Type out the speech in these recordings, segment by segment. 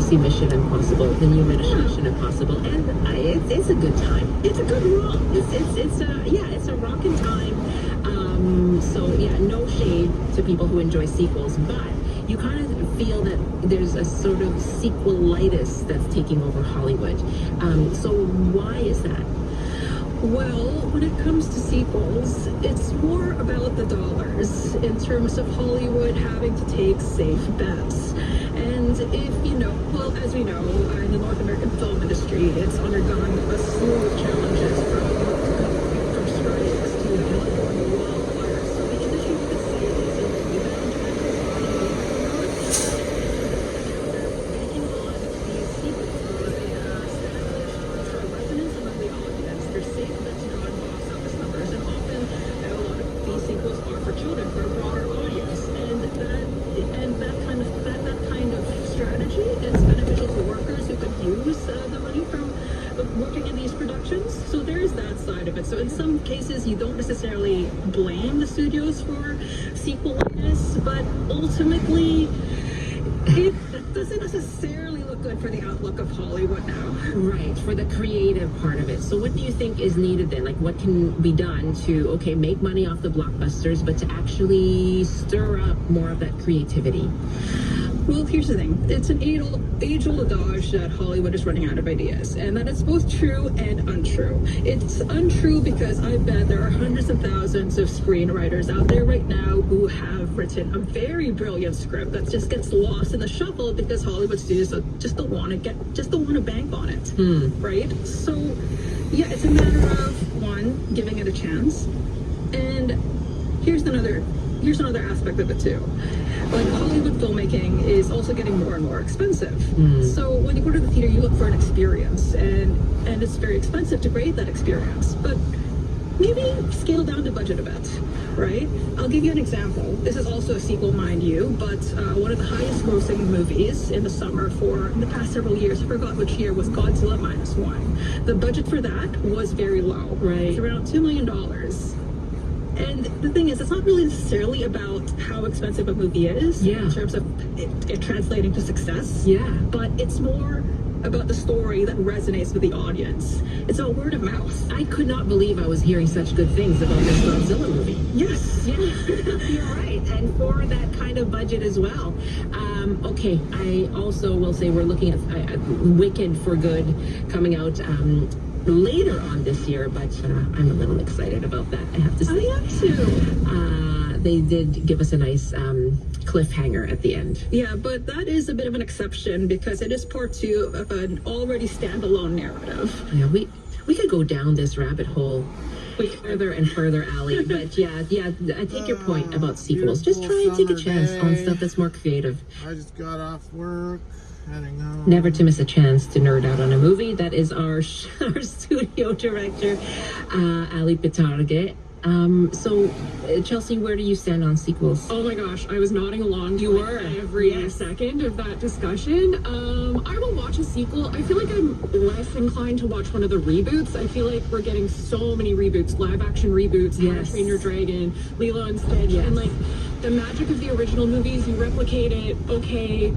see Mission Impossible, the new Mission Impossible, and it's a good time. It's a good romp. It's a rockin' time. So yeah, no shade to people who enjoy sequels, but you kind of feel that there's a sort of sequelitis that's taking over Hollywood. So why is that? Well, when it comes to sequels, it's more about the dollars in terms of Hollywood having to take safe bets. And if you know, well, as we know, in the North American film industry, it's undergone a slew of challenges from strikes to California wildfires. So the industry you could say is in a rebound banking on these sequels. They establish resonance among the audience. They're safe bets drawing box office numbers, and often a lot of these sequels are for children, for a broader audience, and that kind of strategy is beneficial to workers who could use the money from working in these productions. So there's that side of it. So in some cases, you don't necessarily blame the studios for sequelitis, but ultimately, it doesn't necessarily look good for the outlook of Hollywood now. Right, for the creative part of it. So what do you think is needed then? Like, what can be done to, okay, make money off the blockbusters, but to actually stir up more of that creativity? Well, here's the thing. It's an age-old adage that Hollywood is running out of ideas, and that it's both true and untrue. It's untrue because I bet there are hundreds of thousands of screenwriters out there right now who have written a very brilliant script that just gets lost in the shuffle because Hollywood studios just don't want to bank on it, right? So, yeah, it's a matter of one, giving it a chance, and here's another aspect of it too. Like, Hollywood filmmaking is also getting more and more expensive. So when you go to the theater, you look for an experience, and it's very expensive to create that experience. But maybe scale down the budget a bit, right? I'll give you an example. This is also a sequel, mind you, but one of the highest grossing movies in the summer for the past several years, I forgot which year, was Godzilla -1. The budget for that was very low. Right. It's around $2 million. And the thing is, it's not really necessarily about how expensive a movie is in terms of it translating to success. Yeah. But it's more about the story that resonates with the audience. It's all word of mouth. I could not believe I was hearing such good things about this Godzilla movie. Yes. Yeah, you're right. And for that kind of budget as well. Okay, I also will say we're looking at Wicked for Good coming out later on this year, but I'm a little excited about that, I have to say. I am too. They did give us a nice cliffhanger at the end. Yeah, but that is a bit of an exception because it is part 2 of an already standalone narrative. Yeah, we could go down this rabbit hole further and further, Ali. But yeah, I take your point about sequels. Just try and take a chance on stuff that's more creative. I just got off work. Heading home. Never to miss a chance to nerd out on a movie. That is our studio director, Ali Pitarge. So, Chelsea, where do you stand on sequels? Oh my gosh, I was nodding along to every second of that discussion. I will watch a sequel. I feel like I'm less inclined to watch one of the reboots. I feel like we're getting so many reboots, live action reboots, How to Train Your Dragon, Lilo and Stitch, and like the magic of the original movies, you replicate it, okay.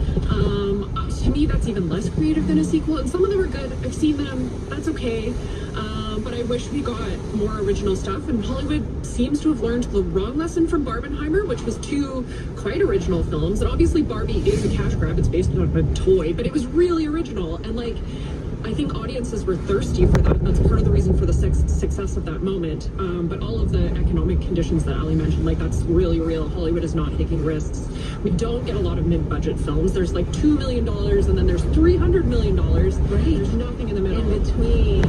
To me, that's even less creative than a sequel, and some of them are good. I've seen them, that's okay. But I wish we got more original stuff, and Hollywood seems to have learned the wrong lesson from Barbenheimer, which was 2 quite original films. And obviously Barbie is a cash grab, it's based on a toy, but it was really original, and like, I think audiences were thirsty for that, and that's part of the reason for the success of that moment. But all of the economic conditions that Ali mentioned, like, that's really real. Hollywood is not taking risks. We don't get a lot of mid-budget films. There's like $2 million, and then there's $300 million. Right. There's nothing in the middle. In between.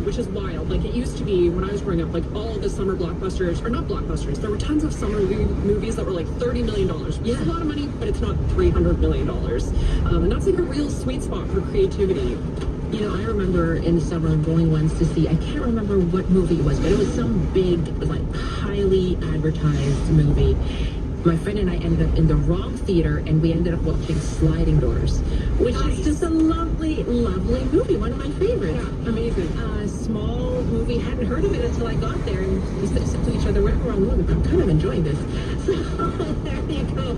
Which is wild. Like, it used to be when I was growing up, like, all of the summer blockbusters, or not blockbusters, there were tons of summer movies that were like $30 million. It's a lot of money, but it's not $300 million. And that's like a real sweet spot for creativity. You know, I remember in the summer going once to see, I can't remember what movie it was, but it was some big, like, highly advertised movie. My friend and I ended up in the wrong theater, and we ended up watching Sliding Doors, which is just a lovely, lovely movie. One of my favorites. Yeah, amazing. Small movie. Hadn't heard of it until I got there, and we said to each other, "We're in the wrong movie, but I'm kind of enjoying this." So there you go.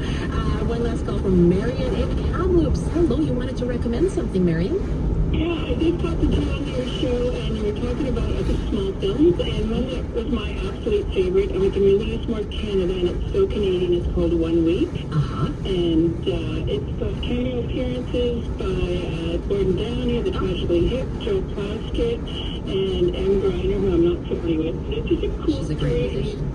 One last call from Marion in Kamloops. Hello, you want to like to recommend something, Marion. Yeah, I did talk to Joe on your show, and we were talking about, I think, small films, and one that was my absolute favorite, and we can really use more Canada, and it's so Canadian, it's called 1 Week. Uh-huh. And it's got cameo appearances by Gordon Downey, the Tragically Hip, Joe Plaskett, and Em Griner, who I'm not familiar with. It's just a cool She's a great story. musician.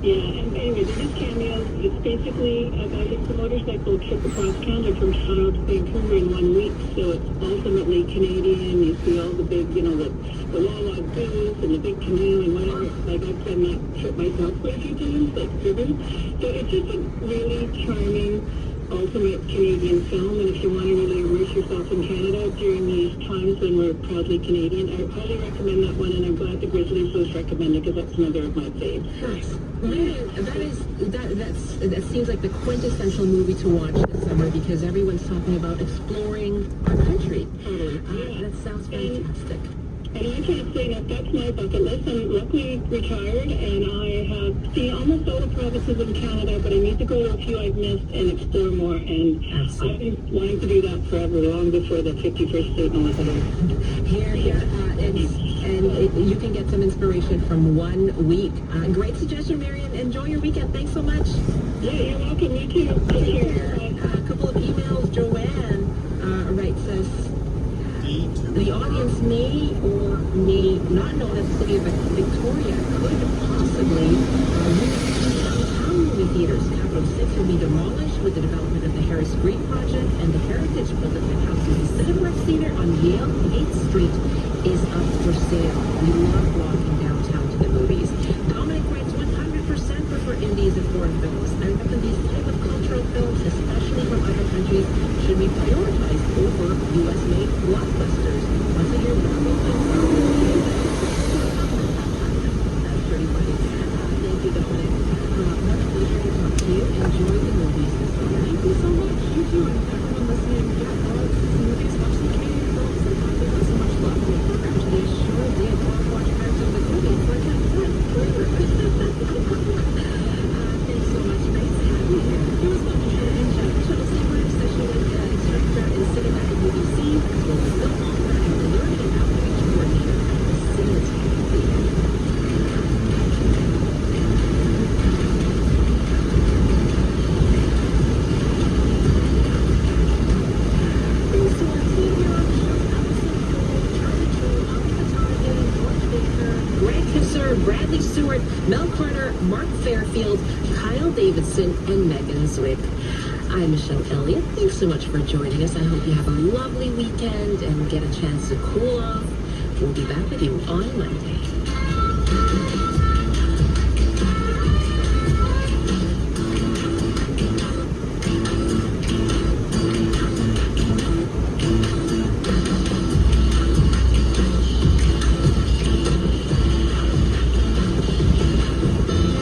Yeah, and anyway, they're just cameos. It's basically a guy takes a motorcycle trip across Canada from Toronto to Vancouver in 1 week. So it's ultimately Canadian. You see all the big, the wall-log booths and the big canoe and whatever. Like, I've done that trip myself quite a few times, like driven. So it's just a really charming, ultimate Canadian film. And if you want to really immerse yourself in Canada during these times when we're proudly Canadian, I highly recommend that one. And I'm glad the Grizzlies was recommended because that's another of my faves. Nice. That seems like the quintessential movie to watch this summer because everyone's talking about exploring our country. Totally. That sounds fantastic. And I can't say enough, that's my bucket list. I'm luckily retired, and I have seen almost all the provinces in Canada, but I need to go to a few I've missed and explore more. And Absolutely. I've been wanting to do that forever, long before the 51st state and all that. Here, you can get some inspiration from 1 week. Great suggestion, Marion. Enjoy your weekend. Thanks so much. Yeah, you're welcome. You too. Take care. A couple of emails. Joanne writes us, the audience may or may not know that the city of Victoria could possibly use downtown movie theaters. Capital 6 will be demolished with the development of the Harris Street project, and the Heritage building that houses the Cineplex Theater on Yale 8th Street is up for sale. We love walking downtown to the movies. Dominic writes 100% prefer indies and foreign films. I reckon these type of cultural films, especially from other countries, should be prioritized over U.S.-made blockbusters. Once a year, Marvel films. That's pretty funny. Thank you, Dominic. Much pleasure to talk to you. Enjoy the movies this summer. Thank you so much. You too, and everyone listening. Yeah, go out to see movies, watch some Canadian films, and they got so much love in the program today. Sure did. Watch parts of the movies. Like I said, flavor. Thanks so much. Nice to have you here. It was lovely sharing. Shuttle Saber session with instructor in cinema at UBC, as well as film author and learning and outreach coordinator at the Scenes Theater. So our team here on the show, Allison Cole, Charlie True, Ali Battaglia, George Baker, Greg Kisser, Bradley Stewart, Mel Carter, Mark Fairfield, Kyle Davidson, and Megan Zwick. I'm Michelle Elliott. Thanks so much for joining us. I hope you have a lovely weekend and get a chance to cool off. We'll be back with you on Monday.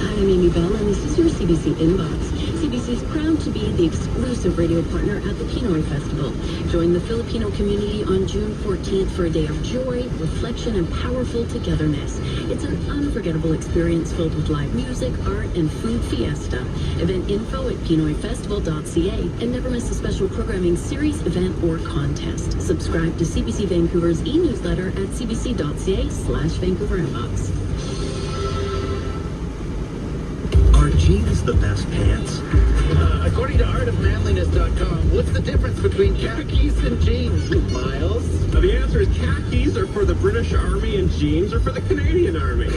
I'm Amy Bell, and this is your CBC Inbox. CBC is proud to be the exclusive radio partner at the Pinoy Festival. Join the Filipino community on June 14th for a day of joy, reflection, and powerful togetherness. It's an unforgettable experience filled with live music, art, and food fiesta. Event info at pinoyfestival.ca, and never miss a special programming series, event, or contest. Subscribe to CBC Vancouver's e-newsletter at cbc.ca/Vancouver Inbox. Are jeans the best pants? According to artofmanliness.com, what's the difference between khakis and jeans, Miles? The answer is khakis are for the British Army and jeans are for the Canadian Army.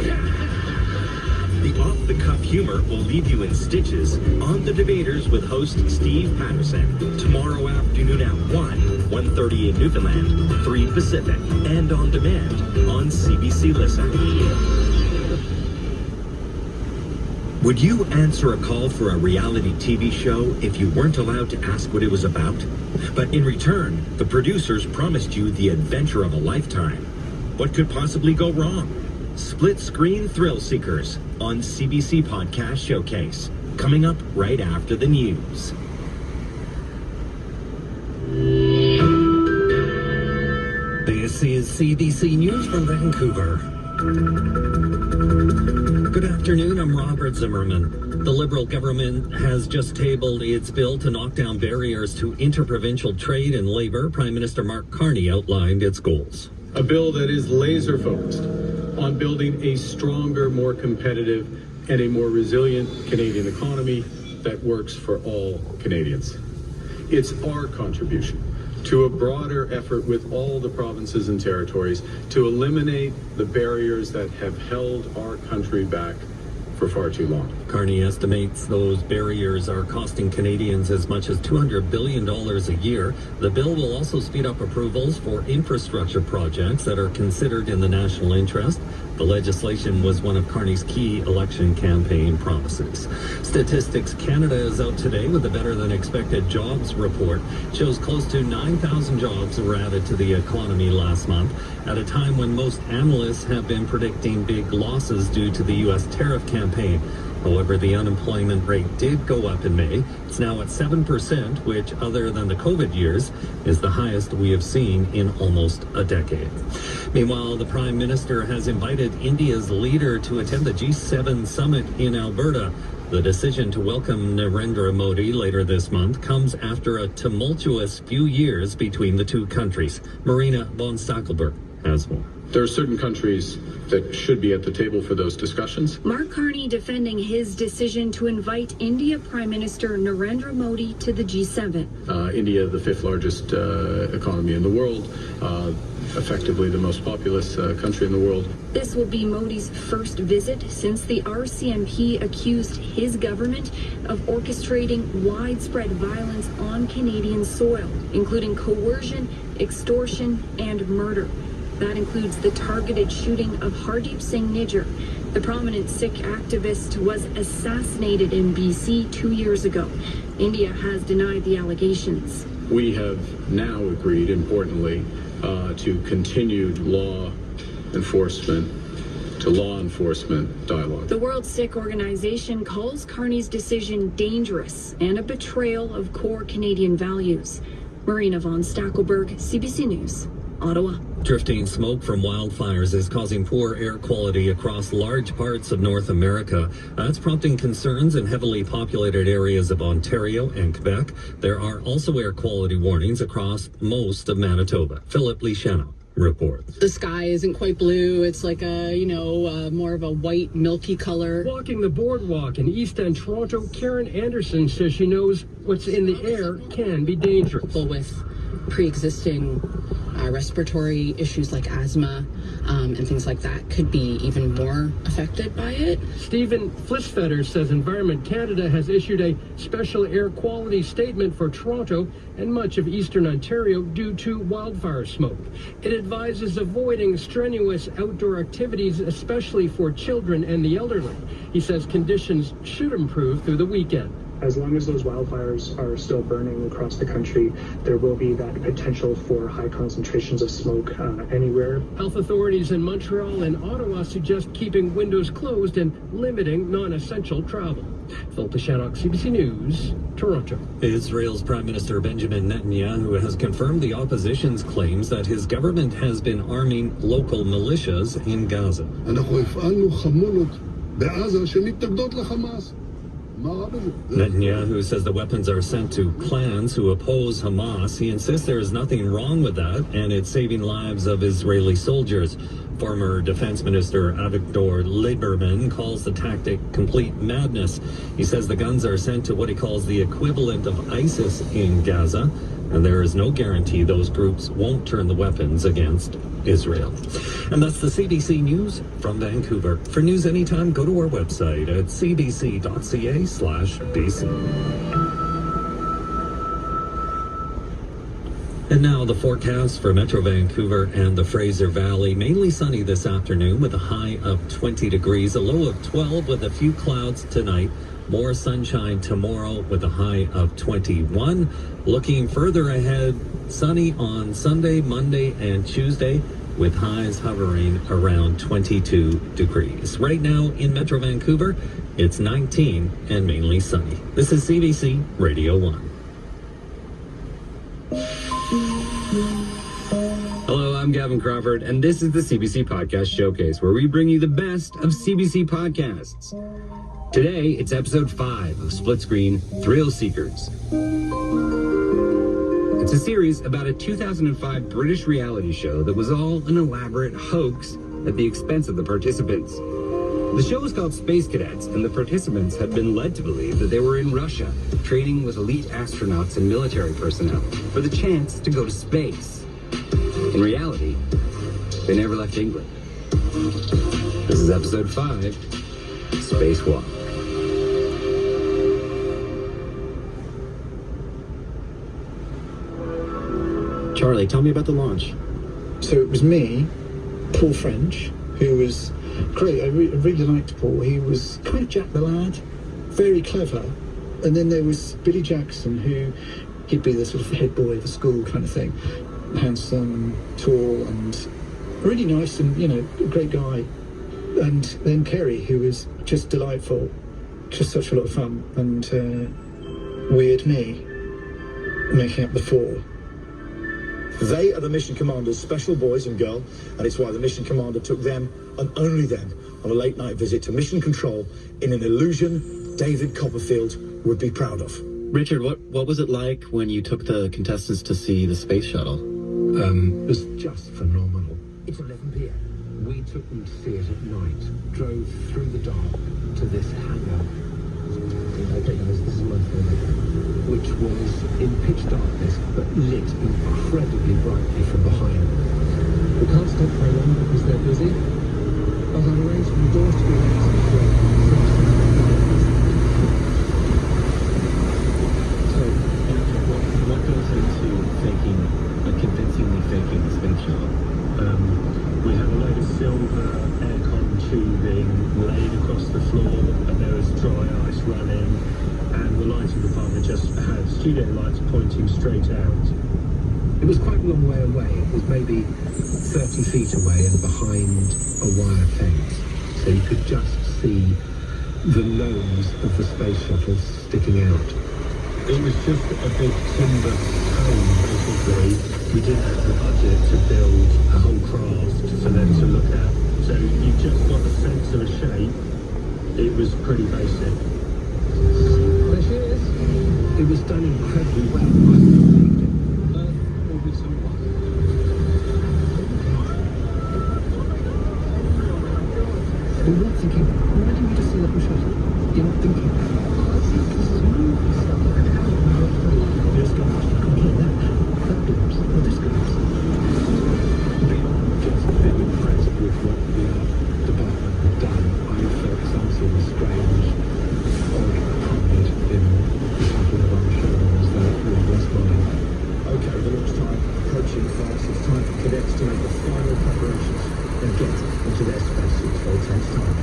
The off-the-cuff humor will leave you in stitches on The Debaters with host Steve Patterson. Tomorrow afternoon at 1:30 in Newfoundland, 3 Pacific, and on demand on CBC Listen. Would you answer a call for a reality TV show if you weren't allowed to ask what it was about? But in return, the producers promised you the adventure of a lifetime. What could possibly go wrong? Split Screen Thrill Seekers on CBC Podcast Showcase. Coming up right after the news. This is CBC News from Vancouver. Good afternoon, I'm Robert Zimmerman. The Liberal government has just tabled its bill to knock down barriers to interprovincial trade and labor. Prime Minister Mark Carney outlined its goals. A bill that is laser focused on building a stronger, more competitive, and a more resilient Canadian economy that works for all Canadians. It's our contribution to a broader effort with all the provinces and territories to eliminate the barriers that have held our country back for far too long. Carney estimates those barriers are costing Canadians as much as $200 billion a year. The bill will also speed up approvals for infrastructure projects that are considered in the national interest. The legislation was one of Carney's key election campaign promises. Statistics Canada is out today with a better-than-expected jobs report. Shows close to 9,000 jobs were added to the economy last month, at a time when most analysts have been predicting big losses due to the U.S. tariff campaign. However, the unemployment rate did go up in May. It's now at 7%, which, other than the COVID years, is the highest we have seen in almost a decade. Meanwhile, the Prime Minister has invited India's leader to attend the G7 summit in Alberta. The decision to welcome Narendra Modi later this month comes after a tumultuous few years between the two countries. Marina von Stackelberg has more. There are certain countries that should be at the table for those discussions. Mark Carney defending his decision to invite India Prime Minister Narendra Modi to the G7. India, the fifth largest economy in the world, effectively the most populous country in the world. This will be Modi's first visit since the RCMP accused his government of orchestrating widespread violence on Canadian soil, including coercion, extortion, and murder. That includes the targeted shooting of Hardeep Singh Nijjar. The prominent Sikh activist was assassinated in BC 2 years ago. India has denied the allegations. We have now agreed, importantly, to continued law enforcement dialogue. The World Sikh Organization calls Carney's decision dangerous and a betrayal of core Canadian values. Marina von Stackelberg, CBC News, Ottawa. Drifting smoke from wildfires is causing poor air quality across large parts of North America. That's prompting concerns in heavily populated areas of Ontario and Quebec. There are also air quality warnings across most of Manitoba. Philip Lichano reports. The sky isn't quite blue. It's like more of a white, milky color. Walking the boardwalk in East End, Toronto, Karen Anderson says she knows what's in the air can be dangerous. People with pre-existing respiratory issues like asthma and things like that could be even more affected by it. Stephen Flisfetter says Environment Canada has issued a special air quality statement for Toronto and much of Eastern Ontario due to wildfire smoke. It advises avoiding strenuous outdoor activities, especially for children and the elderly. He says conditions should improve through the weekend. As long as those wildfires are still burning across the country, there will be that potential for high concentrations of smoke anywhere. Health authorities in Montreal and Ottawa suggest keeping windows closed and limiting non-essential travel. Phil Tashanok, CBC News, Toronto. Israel's Prime Minister Benjamin Netanyahu has confirmed the opposition's claims that his government has been arming local militias in Gaza. Netanyahu says the weapons are sent to clans who oppose Hamas. He insists there is nothing wrong with that, and it's saving lives of Israeli soldiers. Former Defense Minister Avigdor Lieberman calls the tactic complete madness. He says the guns are sent to what he calls the equivalent of ISIS in Gaza, and there is no guarantee those groups won't turn the weapons against Israel. And that's the CBC News from Vancouver. For news anytime, go to our website at cbc.ca/BC. And now the forecast for Metro Vancouver and the Fraser Valley. Mainly sunny this afternoon with a high of 20 degrees, a low of 12 with a few clouds tonight. More sunshine tomorrow with a high of 21. Looking further ahead, sunny on Sunday, Monday, and Tuesday with highs hovering around 22 degrees. Right now in Metro Vancouver, it's 19 and mainly sunny. This is CBC Radio 1. Hello, I'm I'm Gavin Crawford, and this is the CBC Podcast Showcase, where we bring you the best of CBC podcasts. Today, it's episode 5 of Split Screen Thrill Seekers. It's a series about a 2005 British reality show that was all an elaborate hoax at the expense of the participants. The show was called Space Cadets, and the participants had been led to believe that they were in Russia, training with elite astronauts and military personnel for the chance to go to space. In reality, they never left England. This is episode 5, Spacewalk. Charlie, tell me about the launch. So it was me, Paul French, who was great. I really liked Paul. He was kind of Jack the Lad, very clever. And then there was Billy Jackson, who he'd be the sort of head boy of the school kind of thing. Handsome, tall, and really nice and, a great guy. And then Kerry, who was just delightful, just such a lot of fun. And weird me, making up the 4. They are the mission commander's special boys and girl, and it's why the mission commander took them, and only them, on a late-night visit to mission control in an illusion David Copperfield would be proud of. Richard, what was it like when you took the contestants to see the space shuttle? It was just phenomenal. It's 11 p.m. We took them to see it at night, drove through the dark to this hangar. Okay, guys, this is my phone, which was in pitch darkness, but lit incredibly brightly from behind. We can't stop very long because they're busy. As I arranged for the doors to be open, So, what goes into convincingly faking the space shuttle? We had a load of silver aircon tubing laid across the floor, and there was dry ice running, and the lighting department just had studio lights pointing straight out. it was quite a long way away. It was maybe 30 feet away and behind a wire fence. So you could just see the nose of the space shuttle sticking out. It was just a big timber cone, basically. We didn't have the budget to build a whole craft for them to look at. So you just got a sense of a shape. It was pretty basic. There she is. It was done incredibly well. I believed it. Earth orbits on one. You're not thinking, why didn't you just see the whole shuttle? You're not thinking, this goes, I can't hear that goes, or this goes. Beyond just being impressed with what the department had done, I felt some sort of strange, odd pride in the couple of our shoulders that really was mine. Okay, the launch time approaching fast. It's time for cadets to make the final preparations and get into their spacesuits for a tense time.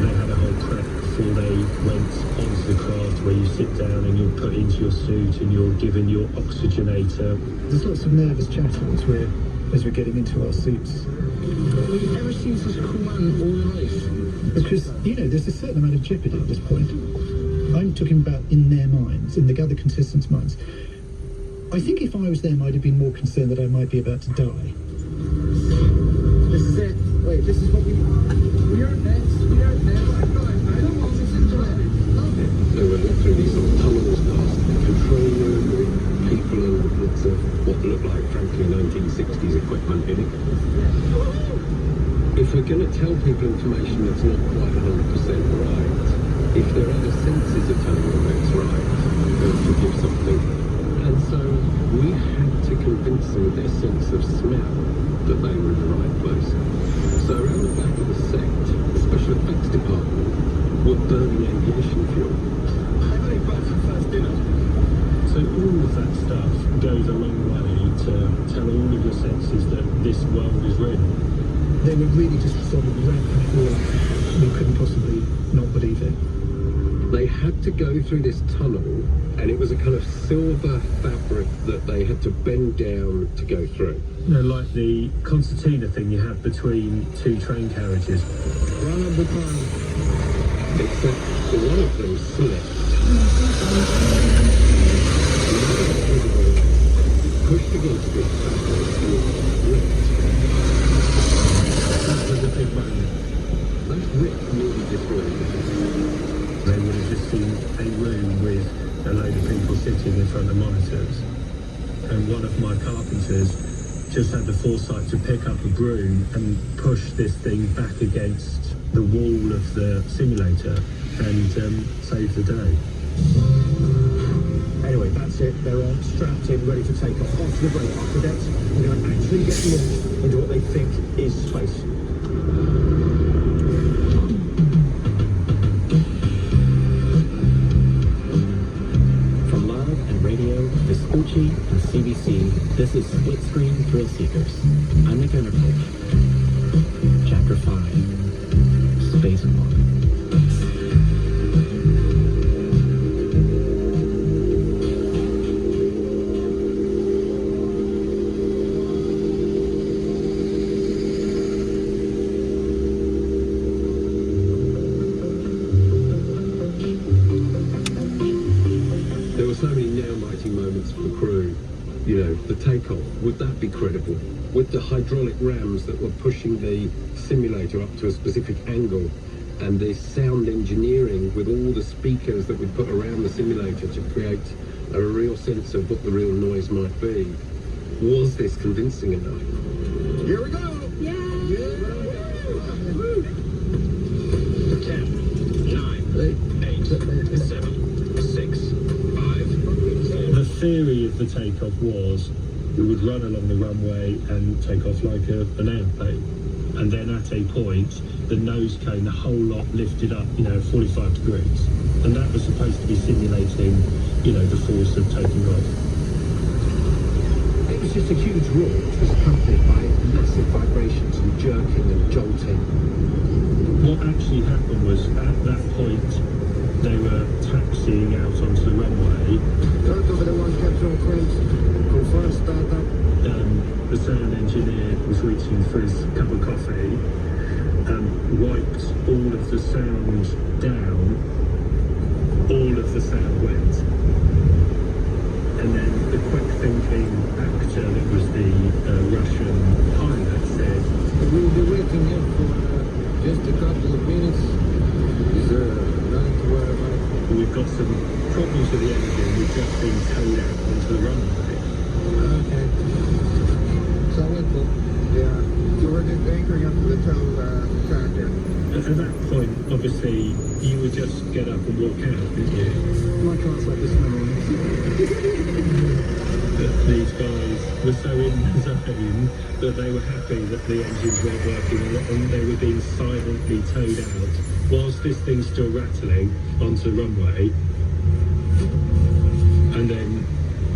They had a whole prep before they went onto the craft where you sit down and you're put into your suit and you're given your oxygenator. There's lots of nervous chatter as we're getting into our suits. It ever seems as cool and all life. Because, there's a certain amount of jeopardy at this point. I'm talking about in their minds, in the other contestants' minds. I think if I was them, I'd have been more concerned that I might be about to die. This is it. Wait, this is what we are next. We are next. I don't want this into it. So we went through these sort of tunnels past the control room with people and lots of what looked like, frankly, 1960s equipment in it. If we're going to tell people information that's not quite 100% right, if there are other senses of telling them it's right, they'll forgive something. And so we had to convince them with their sense of smell that they were in the right place. So around the back of the set, the special effects department were burning aviation fuel. I think back for first dinner. So all of that stuff goes a long way to tell all of your senses that this world is real. They were really just sort of ramping it all up. We couldn't possibly not believe it. They had to go through this tunnel, and it was a kind of silver fabric that they had to bend down to go through. Like the concertina thing you have between two train carriages. Run of the tunnel. Except one of them slipped. Pushed against this fabric and ripped. That was a big moment. Those ripped nearly destroyed it. They would have just seen a room with a load of people sitting in front of monitors. And one of my carpenters just had the foresight to pick up a broom and push this thing back against the wall of the simulator and save the day. Anyway, that's it. They're on, strapped in, ready for takeoff. Off the break, our cadets. We're going to actually get launched into what they think is space. From Live and Radio, Vespucci, and CBC, this is Split Screen Thrill Seekers. I'm Nick Undercoach. Chapter 5, Spacewalk. There were so many nail-biting moments for the crew. You know, the takeoff, would that be credible? With the hydraulic rams that were pushing the simulator up to a specific angle, and the sound engineering with all the speakers that we put around the simulator to create a real sense of what the real noise might be. Was this convincing enough? Here we go! Yeah! 10, 9, 8, 7, 6, 5, 4. The theory of the takeoff was we would run along the runway and take off like an airplane. And then at a point, the nose cone, the whole lot lifted up, 45 degrees. And that was supposed to be simulating, the force of taking off. It was just a huge roar, which was accompanied by massive vibrations and jerking and jolting. What actually happened was, at that point, they were taxiing out onto the runway. Don't over the one capsule cranes. Confirm startup. The sound engineer was reaching for his cup of coffee, wiped all of the sound down, all of the sound went. And then the quick thinking actor that was the Russian pilot said, We'll be waiting here for just a couple of minutes. Is nothing to worry about? we've got some problems with the engine. We've just been towed out onto the runway. Okay. So yeah, you were just anchoring up to the tow tractor. At that point, obviously, you would just get up and walk out, didn't you? My car's like this now. But these guys were so in the zone that they were happy that the engines weren't working and they were being silently towed out whilst this thing's still rattling onto the runway. And then,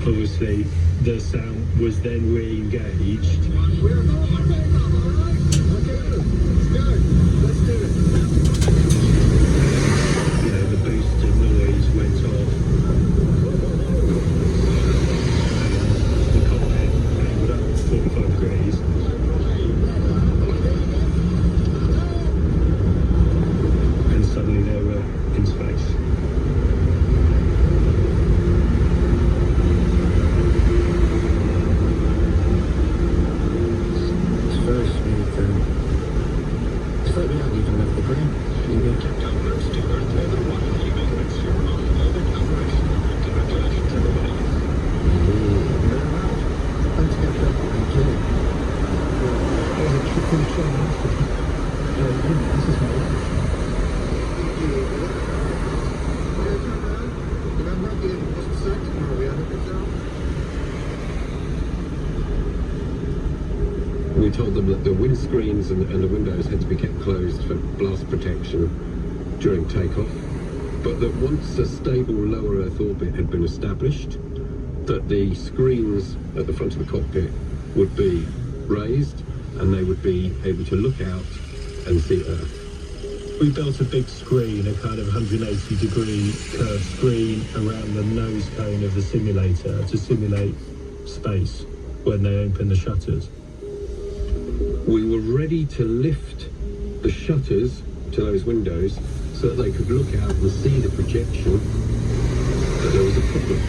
obviously, the sound was then re-engaged. We're going to take off, all right? Okay, let's do it. Let's do it. You know, the booster noise went off. The cockpit angled up 45 degrees. And suddenly they were in space. It's very smooth and it's like we haven't even left the ground. Numbers to Earth Orbit 1, keeping with your on-orbit operation. Congratulations, everybody. Thanks, Captain. Thank you. There's a trick in the train. This is my life. We told them that the windscreens and the windows had to be kept closed for blast protection during takeoff, but that once a stable lower Earth orbit had been established, that the screens at the front of the cockpit would be raised and they would be able to look out and see Earth. We built a big screen, a kind of 180-degree curved screen around the nose cone of the simulator to simulate space when they open the shutters. We were ready to lift the shutters to those windows so that they could look out and see the projection, but there was a problem.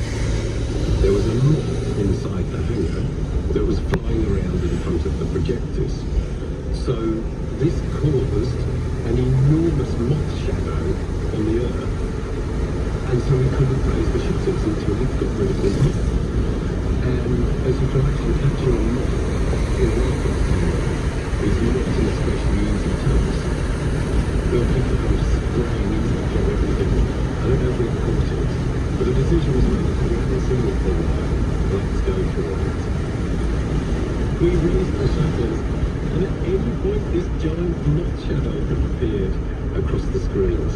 There was a moth inside the hangar that was flying around in front of the projectors. So this caused an enormous moth shadow on the Earth. And so we couldn't raise the shutters until we got rid of the moth. And as you can actually capture a moth in an aircraft camera, is not in especially easy terms. There are people who are spraying insect on everything. I don't know if we caught it, but the decision was made that we hadn't seen it for a while. Let's go for it. We released the shutters, and at any point this giant moth shadow had appeared across the screens.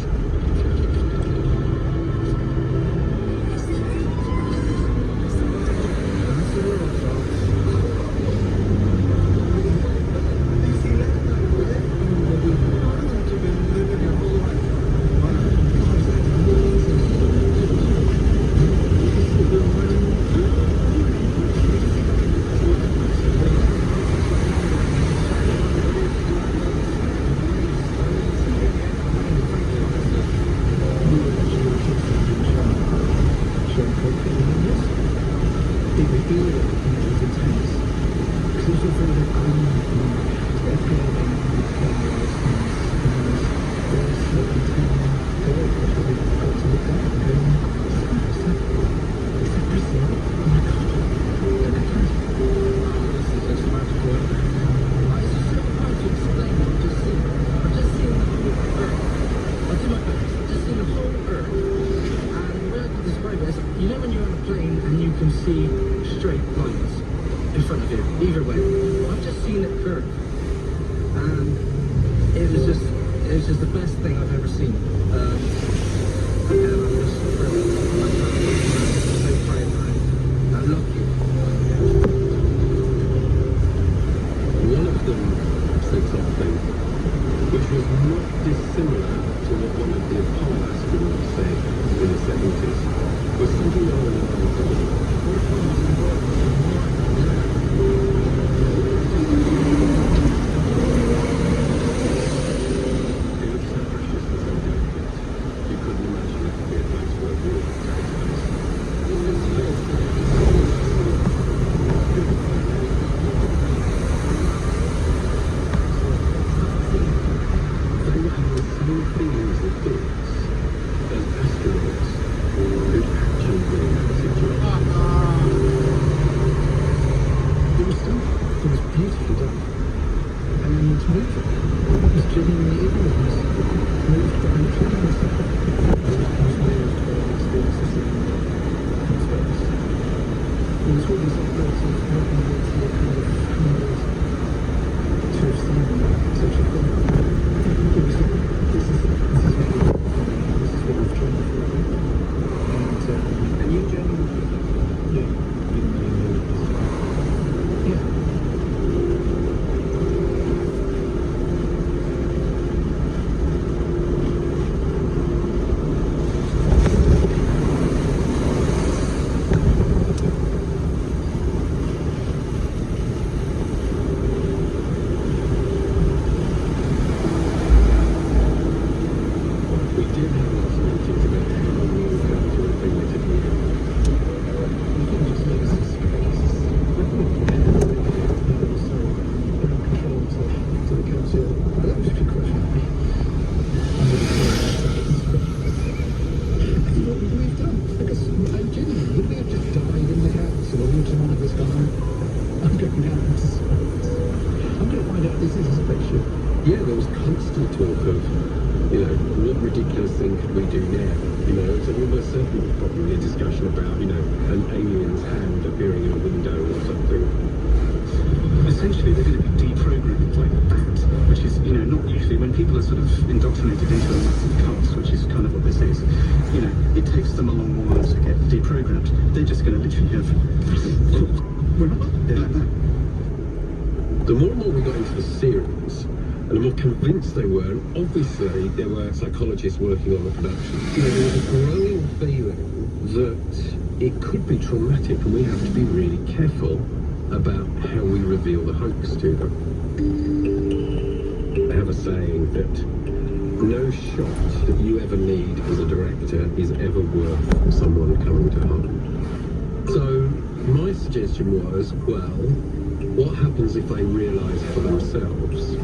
You know when you're on a plane and you can see straight lines in front of you, either way. I've just seen it curve. And it was just the best thing I've ever seen. And I'm just thrilled. I'm so proud. I'm lucky. One of them said something which was not dissimilar to what one of the Apollo astronauts said in the 70s. Was something along the lines of, it looks so precious for something like this. You couldn't imagine it to be a place where war would take place. They were having the same feelings and thoughts as astronauts who'd actually been in that situation. It was done. It was beautifully done. And moved. It was genuinely ignorance. Moved by including myself. It was moved by the experience of seeing in space. It was all these operative, working with the kind of humbled to have seen such a thing. It was like, this is what we've trained for. And you genuinely, yeah, yeah. We did have lots of meetings about how we were going to implement it here. You can just use the space. Also, ground control to the council. That was actually quite funny. You know what we've done? Because I'm genuinely, would we have just died in the house and all one of us gone? I'm going out into space. I'm going to find out this is a spaceship. Yeah, there was constant talk of, what ridiculous thing could we do now? So almost certainly probably a discussion about, an alien's hand appearing in a window or something. Essentially, they're going to be deprogrammed like that, which is, not usually when people are sort of indoctrinated into a massive cast, which is kind of what this is. It takes them a long while to get deprogrammed. They're just going to literally have. The more and more we got into the series, and the more convinced they were, and obviously there were psychologists working on the production, there was a growing feeling that it could be traumatic and we have to be really careful about how we reveal the hoax to them. I have a saying that no shot that you ever need as a director is ever worth someone coming to harm. So my suggestion was, well, what happens if they realise for themselves?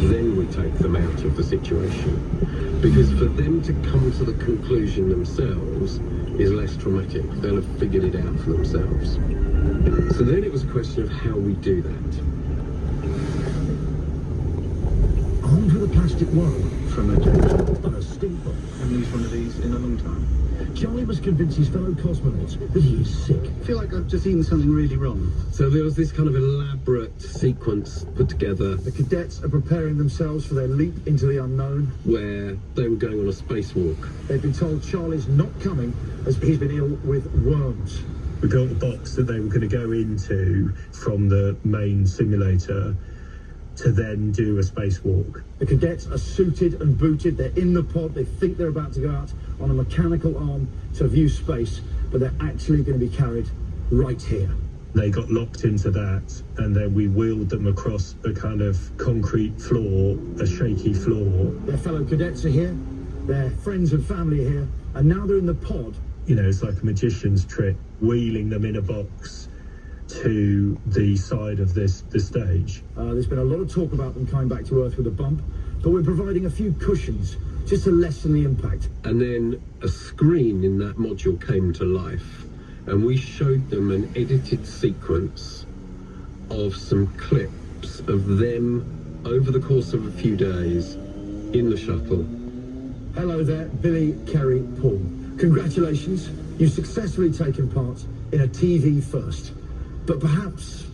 Then we take them out of the situation. Because for them to come to the conclusion themselves is less traumatic. They'll have figured it out for themselves. So then it was a question of how we do that. Armed with a plastic world From a gentleman. and a stink bomb, Haven't used one of these in a long time. Charlie must convince his fellow cosmonauts that he is sick. I feel like I've just eaten something really wrong. So there was this kind of elaborate sequence put together The cadets are preparing themselves for their leap into the unknown. where they were going on a spacewalk. They've been told Charlie's not coming as he's been ill with worms. We built the box that they were going to go into from the main simulator to then do a spacewalk. The cadets are suited and booted. They're in the pod. They think they're about to go out on a mechanical arm to view space, but they're actually going to be carried right here. They got locked into that, and then we wheeled them across a kind of concrete floor, a shaky floor. Their fellow cadets are here. Their friends and family are here. And now they're in the pod. You know, it's like a magician's trick, wheeling them in a box to the side of this stage. There's been a lot of talk about them coming back to Earth with a bump, but we're providing a few cushions just to lessen the impact. And then a screen in that module came to life, and we showed them an edited sequence of some clips of them over the course of a few days in the shuttle. Hello there, Billy, Kerry, Paul. Congratulations, you've successfully taken part in a TV first. But perhaps,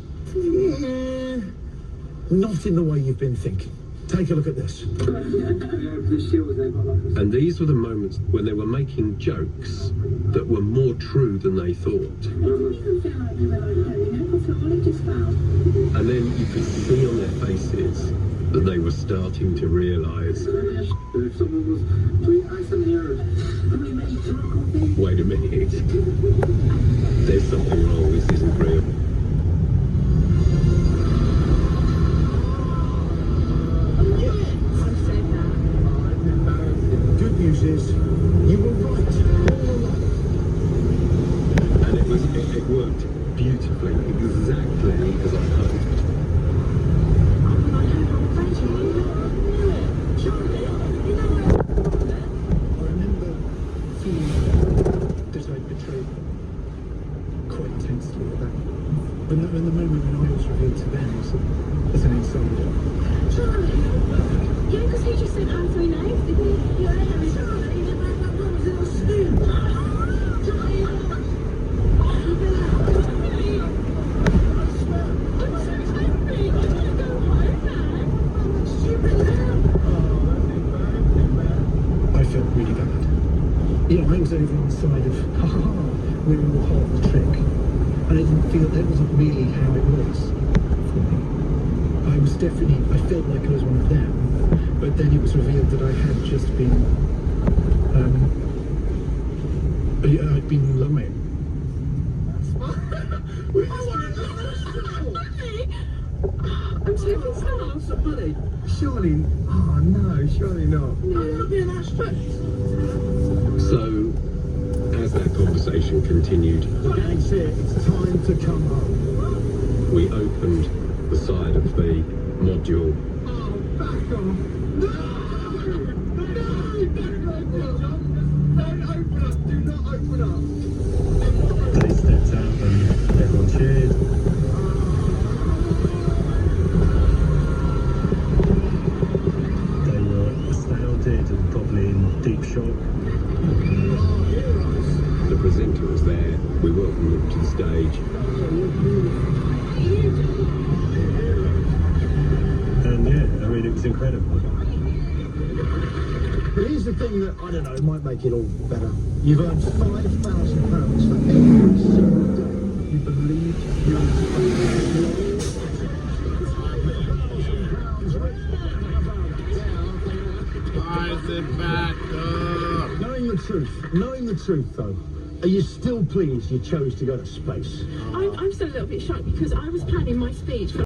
not in the way you've been thinking. Take a look at this. And these were the moments when they were making jokes that were more true than they thought. And then you could see on their faces that they were starting to realise, wait a minute, there's something wrong, this isn't real. Good news is, you were right all along. And it worked beautifully, exactly as I hoped. I remember feeling that I'd betrayed them quite intensely at that. When the moment when I was revealed to them as an insider. Charlie! Yeah, because he just said our three names, didn't he? Yeah, Charlie, that was a steam. I felt really bad. You know, I was over on the side of, we were all part of the trick. And I didn't feel that wasn't really how it was for me. I was definitely, I felt like I was one of them. But then it was revealed that I had just been, I'd been lying. I'm taking stuff. Buddy, surely, oh no, surely not. I'm not being that strict. So, as that conversation continued, Gang's here, it's time to come home. we opened the side of the module. Oh, back off. No! Don't open up, do not open up. They stepped out and everyone cheered. They were astounded and probably in deep shock. The presenter was there. We welcomed them to the stage. And yeah, I mean, it was incredible. But here's the thing that, I don't know, might make it all better. You've earned £5,000 for every single day you believed you were supposed Rise it back up. Knowing the truth though, are you still pleased you chose to go to space? I'm still a little bit shocked because I was planning my speech for